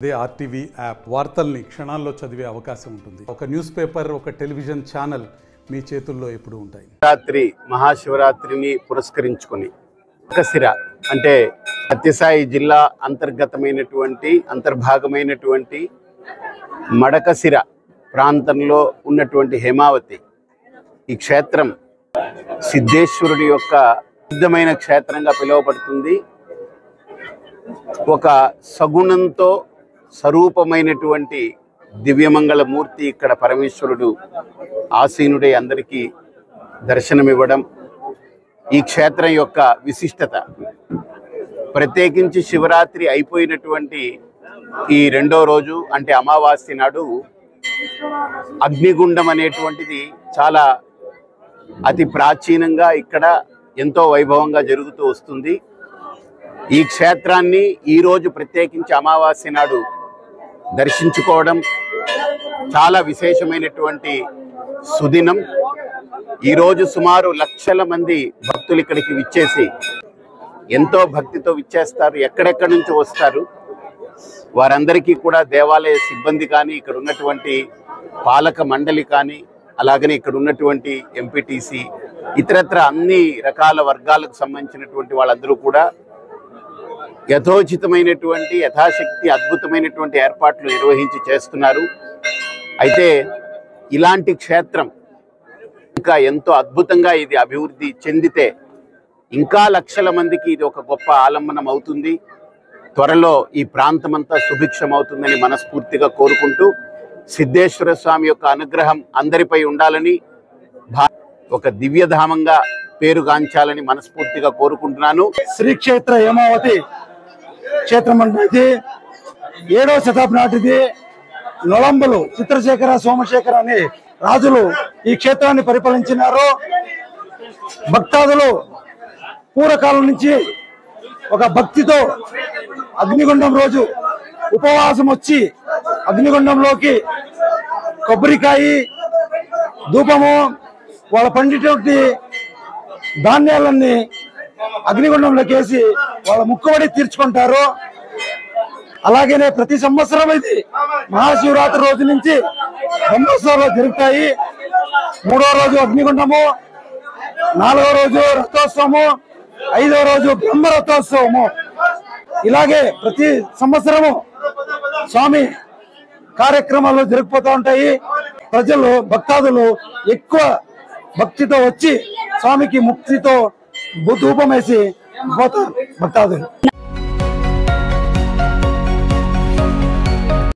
అదే RTV app వార్తల్ని క్షణాల్లో చదివే అవకాశం ఉంటుంది. ఒక న్యూస్ పేపర్, ఒక టెలివిజన్ ఛానల్ మీ చేతుల్లో ఎప్పుడు ఉంటాయి. శివరాత్రి మహాశివరాత్రిని పురస్కరించుకొని మడకశిర అంటే సత్యసాయి జిల్లా అంతర్భాగమైనటువంటి మడకశిర ప్రాంతంలో ఉన్నటువంటి హేమావతి ఈ క్షేత్రం సిద్ధేశ్వరుడి యొక్క సిద్ధమైన క్షేత్రంగా పిలువబడుతుంది. ఒక సగుణంతో స్వరూపమైనటువంటి దివ్యమంగళ మూర్తి ఇక్కడ పరమేశ్వరుడు ఆసీనుడై అందరికీ దర్శనమివ్వడం ఈ క్షేత్రం యొక్క విశిష్టత. ప్రత్యేకించి శివరాత్రి అయిపోయినటువంటి ఈ రెండో రోజు అంటే అమావాస్య నాడు అగ్నిగుండం అనేటువంటిది చాలా అతి ప్రాచీనంగా ఇక్కడ ఎంతో వైభవంగా జరుగుతూ వస్తుంది. ఈ క్షేత్రాన్ని ఈరోజు ప్రత్యేకించి అమావాస్య నాడు దర్శించుకోవడం చాలా విశేషమైనటువంటి సుదినం. ఈరోజు సుమారు లక్షల మంది భక్తులు ఇక్కడికి విచ్చేసి ఎంతో భక్తితో విచ్చేస్తారు. ఎక్కడెక్కడి నుంచి వస్తారు వారందరికీ కూడా దేవాలయ సిబ్బంది కానీ, ఇక్కడ ఉన్నటువంటి పాలక మండలి కానీ, అలాగనే ఇక్కడ ఉన్నటువంటి ఎంపీటీసీ, ఇతరత్ర అన్ని రకాల వర్గాలకు సంబంధించినటువంటి వాళ్ళందరూ కూడా యథోచితమైనటువంటి యథాశక్తి అద్భుతమైనటువంటి ఏర్పాట్లు నిర్వహించి చేస్తున్నారు. అయితే ఇలాంటి క్షేత్రం ఇంకా ఎంతో అద్భుతంగా ఇది అభివృద్ధి చెందితే ఇంకా లక్షల మందికి ఇది ఒక గొప్ప ఆలంబనం అవుతుంది. త్వరలో ఈ ప్రాంతమంతా సుభిక్షం అవుతుందని మనస్ఫూర్తిగా కోరుకుంటూ సిద్ధేశ్వర స్వామి యొక్క అనుగ్రహం అందరిపై ఉండాలని, ఒక దివ్యధామంగా పేరుగాంచాలని మనస్ఫూర్తిగా కోరుకుంటున్నాను. శ్రీక్షేత్ర హేమావతి క్షేత్రం అంటే 7వ శతాబ్దం నాటిది. నొలంబులు చిత్రశేఖర, సోమశేఖర అనే రాజులు ఈ క్షేత్రాన్ని పరిపాలించినారు. భక్తాదులు పూర్వకాలం నుంచి ఒక భక్తితో అగ్నిగుండం రోజు ఉపవాసం వచ్చి అగ్నిగుండంలోకి కొబ్బరికాయ, ధూపము, వాళ్ళ పండినటువంటి ధాన్యాలన్నీ అగ్నిగుండంలోకి వేసి వాళ్ళ ముక్కుబడి తీర్చుకుంటారు. అలాగనే ప్రతి సంవత్సరం ఇది మహాశివరాత్రి రోజు నుంచి బ్రహ్మోత్సవాలు జరుగుతాయి. 3వ రోజు అగ్నిగుండము, 4వ రోజు రథోత్సవము, 5వ రోజు బ్రహ్మ రథోత్సవము. ఇలాగే ప్రతి సంవత్సరము స్వామి కార్యక్రమాలు జరిగిపోతూ ఉంటాయి. ప్రజలు భక్తాదులు ఎక్కువ భక్తితో వచ్చి స్వామికి ముక్తితో ధూపం వేసి పోతారు భక్తాదులు.